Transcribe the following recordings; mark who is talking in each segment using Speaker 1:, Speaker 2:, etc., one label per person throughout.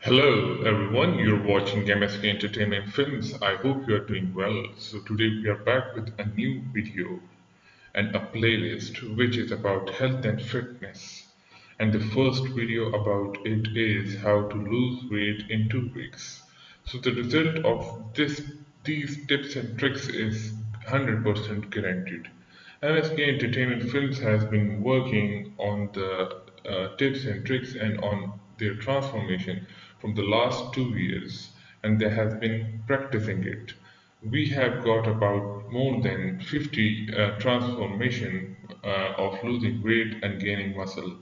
Speaker 1: Hello everyone, you're watching MSK Entertainment Films. I hope you are doing well. So today we are back with a new video and a playlist which is about health and fitness. And the first video about it is how to lose weight in 2 weeks. So the result of these tips and tricks is 100% guaranteed. MSK Entertainment Films has been working on the tips and tricks and on their transformation from the last 2 years, and they have been practicing it. We have got about more than 50 transformation of losing weight and gaining muscle.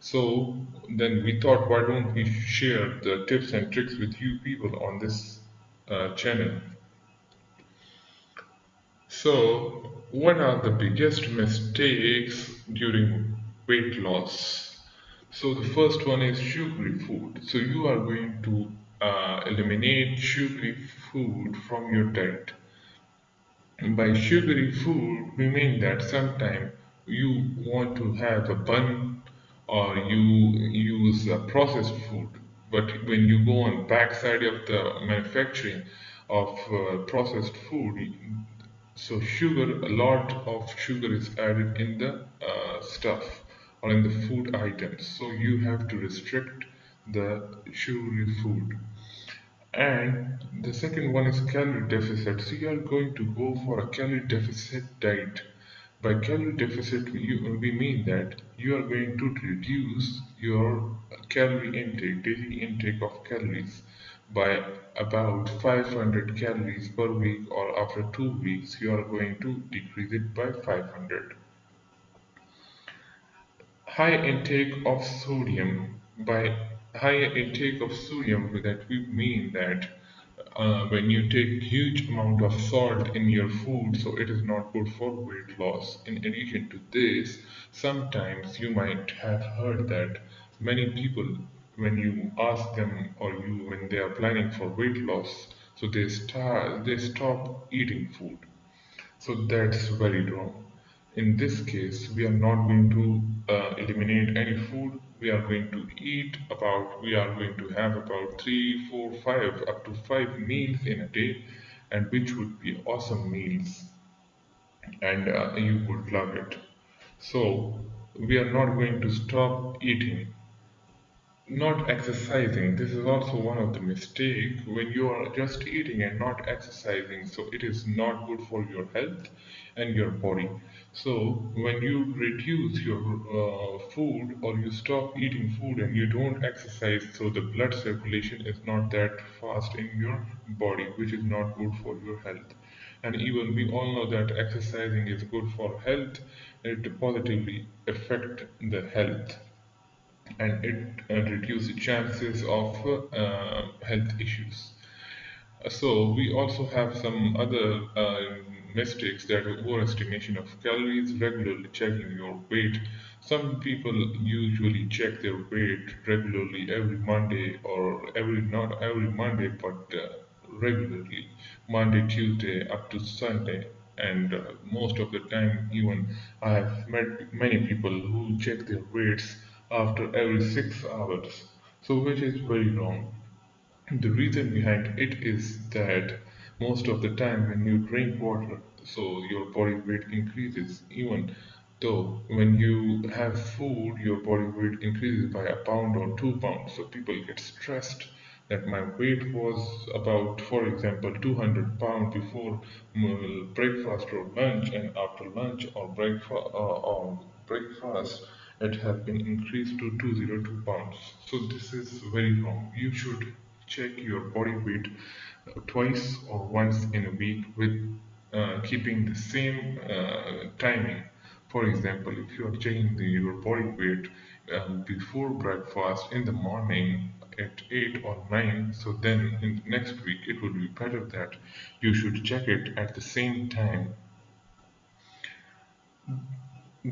Speaker 1: So then we thought, why don't we share the tips and tricks with you people on this channel? So, what are the biggest mistakes during weight loss? So, the first one is sugary food. So, you are going to eliminate sugary food from your diet. And by sugary food, we mean that sometime you want to have a bun or you use processed food. But when you go on backside of the manufacturing of processed food, so sugar, a lot of sugar is added in the stuff or in the food items. So you have to restrict the sugary food. And the second one is calorie deficit. So you are going to go for a calorie deficit diet. By calorie deficit, we mean that you are going to reduce your calorie intake, daily intake of calories by about 500 calories per week, or after 2 weeks, you are going to decrease it by 500. High intake of sodium. By high intake of sodium, that we mean that when you take huge amount of salt in your food, so it is not good for weight loss. In addition to this, sometimes you might have heard that many people, when you ask them or you when they are planning for weight loss, so they stop eating food. So that's very wrong. In this case, we are not going to eliminate any food. We are going to have about three, four, five, up to 5 meals in a day, and which would be awesome meals, and you would love it. So we are not going to stop eating. Not exercising, this is also one of the mistake when you are just eating and not exercising, so it is not good for your health and your body. So when you reduce your food, or you stop eating food and you don't exercise, so the blood circulation is not that fast in your body, which is not good for your health. And even we all know that exercising is good for health, and it positively affect the health, and it reduces chances of health issues. So we also have some other mistakes, that overestimation of calories, regularly checking your weight. Some people usually check their weight regularly every Monday, or every not every Monday, but regularly, Monday, Tuesday, up to Sunday. And most of the time, even I have met many people who check their weights after every 6 hours. So which is very wrong. The reason behind it is that most of the time when you drink water, so your body weight increases. Even though when you have food, your body weight increases by a pound or 2 pounds. So people get stressed that my weight was about, for example, 200 pounds before breakfast or lunch, and after lunch or breakfast, it has been increased to 202 pounds. So this is very wrong. You should check your body weight twice or once in a week, with keeping the same timing. For example, if you are checking your body weight before breakfast in the morning at 8 or 9, so then in next week it would be better that you should check it at the same time.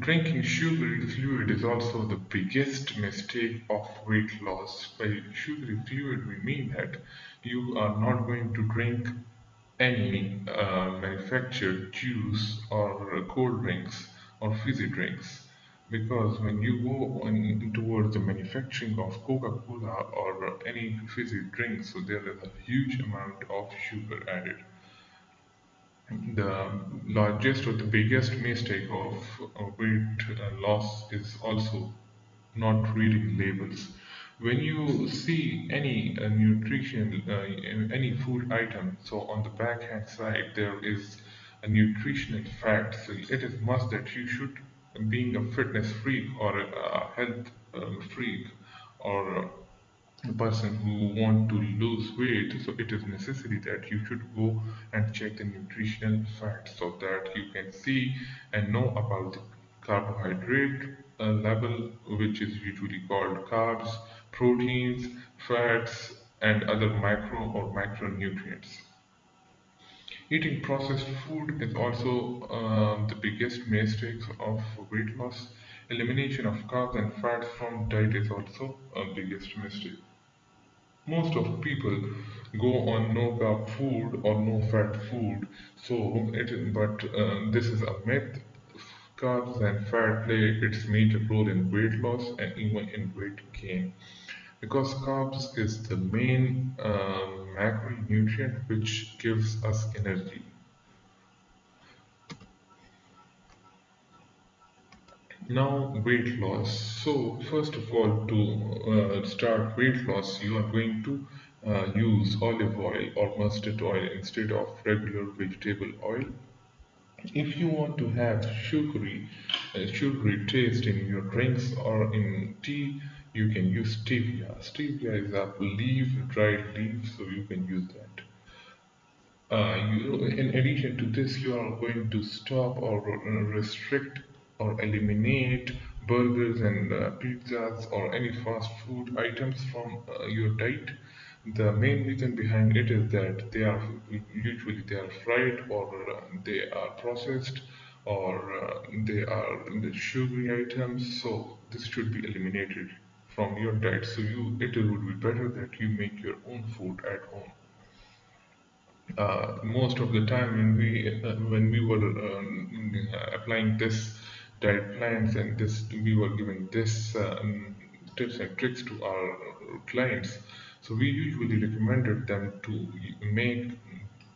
Speaker 1: Drinking sugary fluid is also the biggest mistake of weight loss. By sugary fluid, we mean that you are not going to drink any manufactured juice or cold drinks or fizzy drinks. because when you go on towards the manufacturing of Coca-Cola or any fizzy drink, so there is a huge amount of sugar added. The largest or the biggest mistake of weight loss is also not reading labels. When you see any any food item, so on the back hand side there is a nutritional fact. So it is must that you should, being a fitness freak or a health freak or a person who want to lose weight, so it is necessary that you should go and check the nutritional facts so that you can see and know about the carbohydrate level, which is usually called carbs, proteins, fats, and other macro or macronutrients. Eating processed food is also the biggest mistake of weight loss. Elimination of carbs and fats from diet is also a biggest mistake. Most of people go on no carb food or no fat food, but this is a myth. Carbs and fat play its major role in weight loss and even in weight gain, because carbs is the main macronutrient which gives us energy. Now, weight loss. So, first of all, to start weight loss, you are going to use olive oil or mustard oil instead of regular vegetable oil. If you want to have sugary taste in your drinks or in tea, you can use stevia. Stevia is a leaf, dried leaf, so you can use that. In addition to this, you are going to stop or restrict or eliminate burgers and pizzas or any fast food items from your diet. The main reason behind it is that they are fried or they are processed or they are the sugary items. So this should be eliminated from your diet. So it would be better that you make your own food at home. Most of the time when we were applying this diet plans and this we were giving this tips and tricks to our clients, so we usually recommended them to make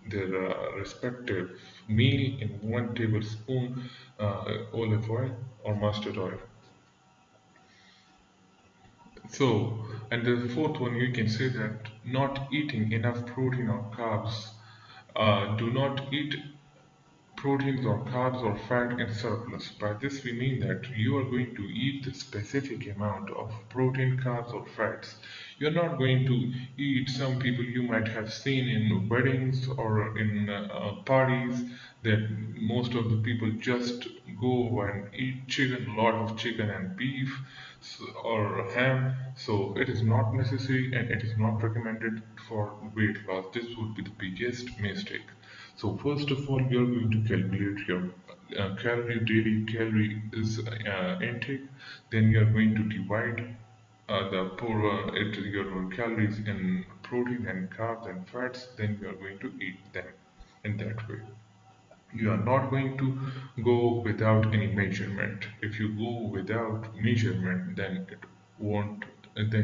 Speaker 1: their respective meal in 1 tablespoon olive oil or mustard oil. So, and the fourth one, you can say that not eating enough protein or carbs. Do not eat proteins or carbs or fat in surplus. By this we mean that you are going to eat the specific amount of protein, carbs or fats. You're not going to eat, some people you might have seen in weddings or in parties, that most of the people just go and eat chicken, a lot of chicken and beef or ham. So it is not necessary and it is not recommended for weight loss. This would be the biggest mistake. So first of all, you are going to calculate your daily calorie is intake. Then you are going to divide your calories in protein and carbs and fats. Then you are going to eat them in that way. You are not going to go without any measurement. If you go without measurement, then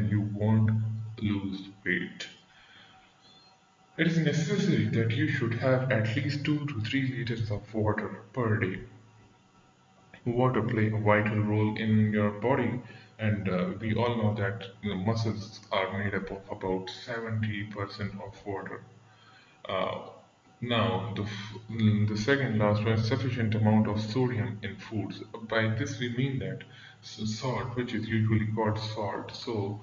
Speaker 1: you won't lose weight. It is necessary that you should have at least 2 to 3 liters of water per day. Water play a vital role in your body, and we all know that the muscles are made up of about 70% of water. Uh, Now, the second last one, sufficient amount of sodium in foods. By this we mean that salt, which is usually called salt, so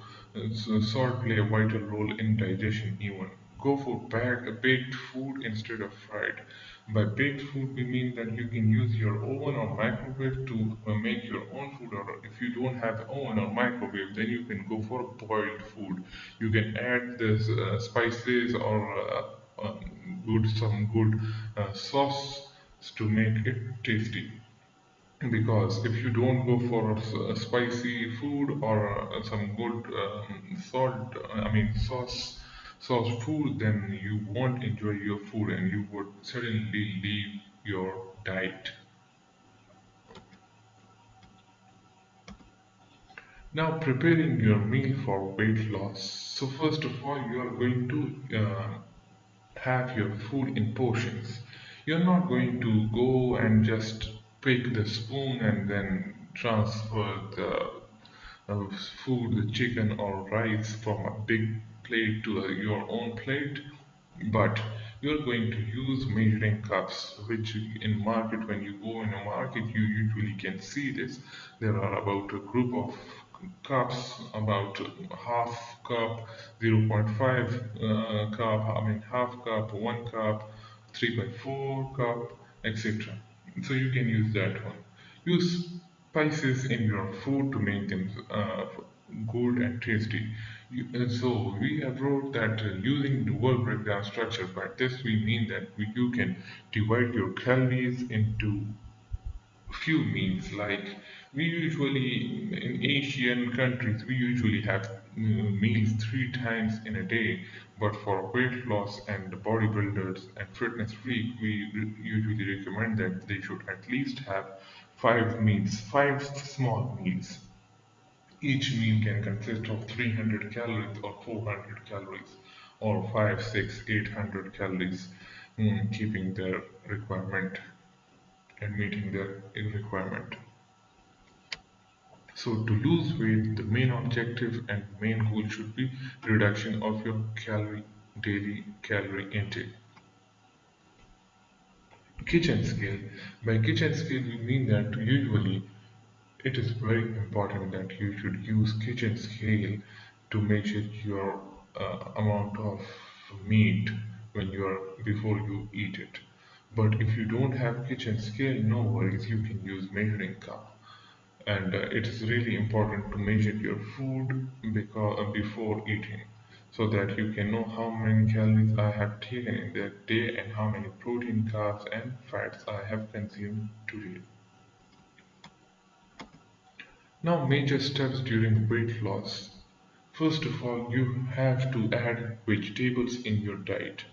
Speaker 1: salt play a vital role in digestion even. Go for baked food instead of fried. By baked food, we mean that you can use your oven or microwave to make your own food, or if you don't have oven or microwave, then you can go for boiled food. You can add this spices or some good sauce to make it tasty. Because if you don't go for spicy food or some good sauce food, then you won't enjoy your food and you would suddenly leave your diet. Now, preparing your meal for weight loss. So, first of all, you are going to have your food in portions. You're not going to go and just pick the spoon and then transfer the food, the chicken or rice from a big plate to your own plate, but you're going to use measuring cups, which in market, when you go in a market, you usually can see this. There are about a group of cups, about half cup, zero point 0.5 cup, half cup, 1 cup, 3 by 4 cup, etc. So you can use that one. Use spices in your food to make them good and tasty. So we have wrote that using the word breakdown structure. By this we mean that you can divide your calories into few meals. Like we usually in Asian countries, we usually have meals 3 times in a day. But for weight loss and bodybuilders and fitness freak, we usually recommend that they should at least have 5 meals, 5 small meals. Each meal can consist of 300 calories or 400 calories or 5, 6, 800 calories, keeping their requirement and meeting their requirement. So to lose weight, the main objective and main goal should be reduction of your daily calorie intake. Kitchen scale. By kitchen scale, we mean that usually it is very important that you should use kitchen scale to measure your amount of meat when you are before you eat it. But if you don't have kitchen scale, no worries, you can use measuring cup. And it is really important to measure your food before eating, so that you can know how many calories I have taken in that day and how many protein, carbs, and fats I have consumed today. Now, major steps during weight loss. First of all, you have to add vegetables in your diet,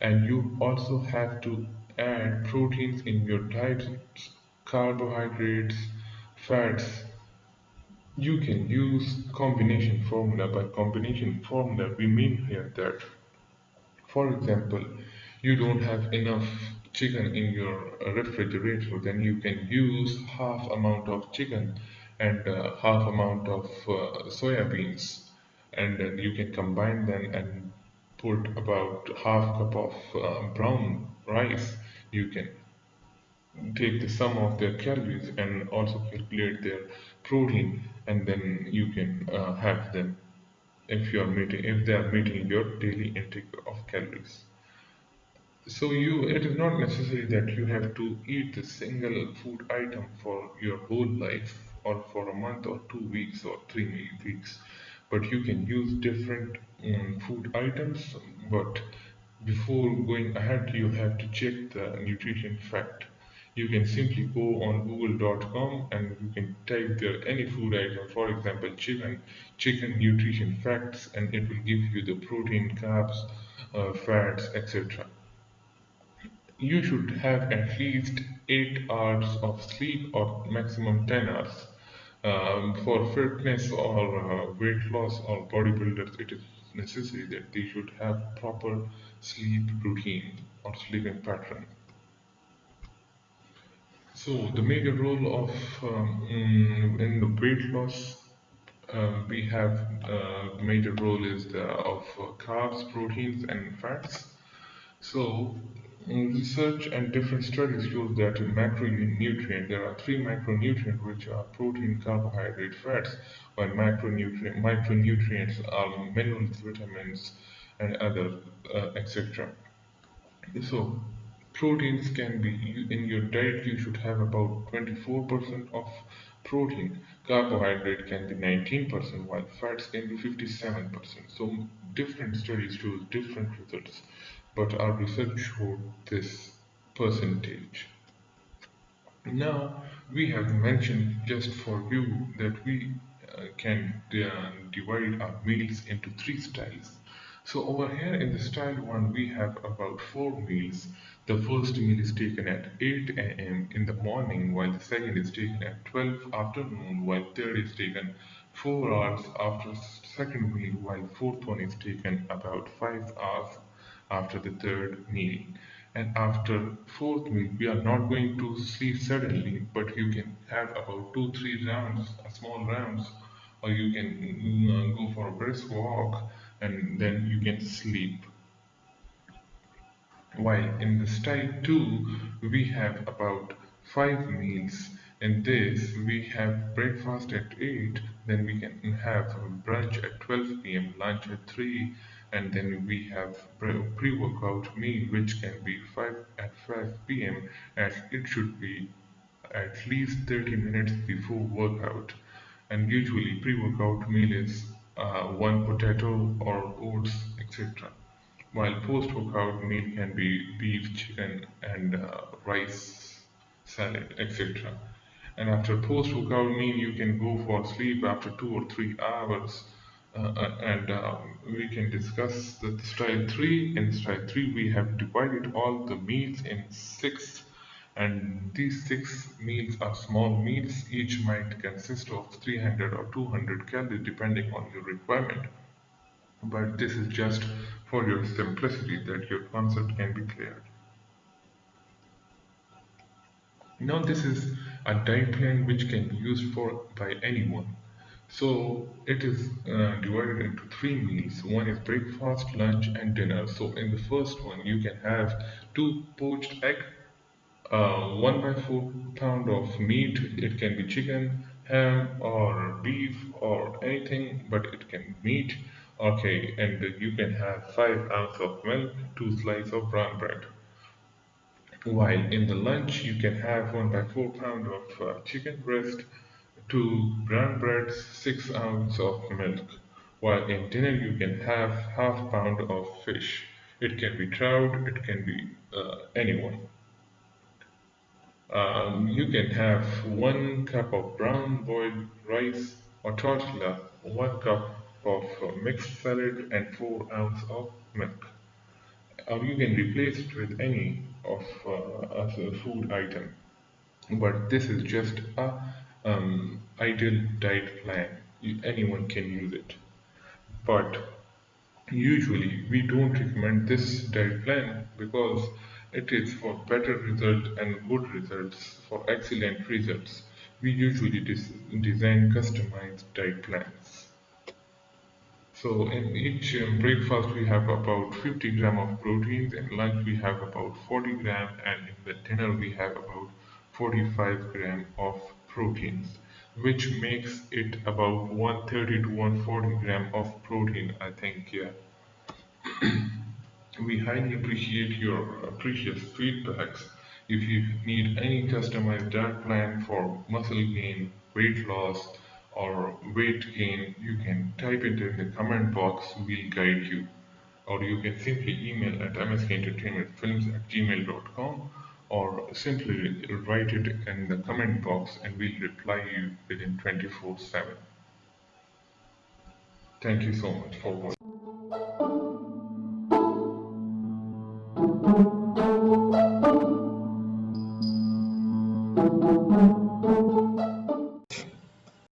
Speaker 1: and you also have to add proteins in your diet, carbohydrates, fats. You can use combination formula. By combination formula, we mean here that, for example, you don't have enough chicken in your refrigerator, then you can use half amount of chicken and half amount of soya beans, and then you can combine them and put about half cup of brown rice. You can take the sum of their calories and also calculate their protein, and then you can have them if they are meeting your daily intake of calories. So it is not necessary that you have to eat the single food item for your whole life or for a month or 2 weeks or 3 weeks, but you can use different food items. But before going ahead, you have to check the nutrition fact. You can simply go on google.com and you can type there any food item, for example, chicken nutrition facts, and it will give you the protein, carbs, fats, etc. You should have at least 8 hours of sleep or maximum 10 hours. For fitness or weight loss or bodybuilders, it is necessary that they should have proper sleep routine or sleeping pattern. So the major role of in the weight loss, we have major role is of carbs, proteins, and fats. So, research and different studies show that there are 3 macronutrients, which are protein, carbohydrate, fats, while micronutrients are minerals, vitamins, and other, etc. So, proteins can be in your diet. You should have about 24% of protein. Carbohydrate can be 19%, while fats can be 57%. So, different studies show different results, but our research showed this percentage. Now, we have mentioned just for you that we can divide our meals into 3 styles. So over here in the style 1, we have about 4 meals. The first meal is taken at 8 a.m. in the morning, while the second is taken at 12 afternoon, while third is taken 4 hours after second meal, while fourth one is taken about 5 hours after the third meal. And after fourth meal, we are not going to sleep suddenly, but you can have about 2-3 rounds, small rounds, or you can go for a brisk walk, and then you can sleep. While in the style 2, we have about 5 meals. In this, we have breakfast at 8, then we can have brunch at 12 p.m., lunch at 3, and then we have pre workout meal, which can be 5 at 5 p.m., as it should be at least 30 minutes before workout. And usually, pre workout meal is one potato or oats, etc. While post-workout meal can be beef, chicken, and rice, salad, etc. And after post-workout meal, you can go for sleep after 2 or 3 hours. And we can discuss the style 3. In style 3, we have divided all the meals in six, and these six meals are small meals. Each might consist of 300 or 200 calories depending on your requirement. But this is just for your simplicity that your concept can be cleared. Now this is a diet plan which can be used for by anyone. So it is divided into three meals. One is breakfast, lunch, and dinner. So in the first one, you can have two poached egg, 1 by 4 pound of meat. It can be chicken, ham, or beef, or anything, but it can be meat. Okay, and you can have 5 ounces of milk, two slices of brown bread. While in the lunch, you can have 1 by 4 pound of chicken breast, two brown breads, 6 ounces of milk. While in dinner, you can have half pound of fish. It can be trout, it can be anyone. You can have 1 cup of brown boiled rice or tortilla, 1 cup of mixed salad, and 4 ounces of milk. Or you can replace it with any of as a food item. But this is just a ideal diet plan. Anyone can use it. But usually, we don't recommend this diet plan because it is for better result and good results, for excellent results. We usually design customized diet plans. So in each breakfast we have about 50 gram of proteins, in lunch we have about 40 gram, and in the dinner we have about 45 gram of proteins, which makes it about 130 to 140 gram of protein, I think, yeah. We highly appreciate your precious feedbacks. If you need any customized diet plan for muscle gain, weight loss, or weight gain, you can type it in the comment box. We'll guide you. Or you can simply email at mskentertainmentfilms@gmail.com, or simply write it in the comment box and we'll reply you within 24/7. Thank you so much for watching.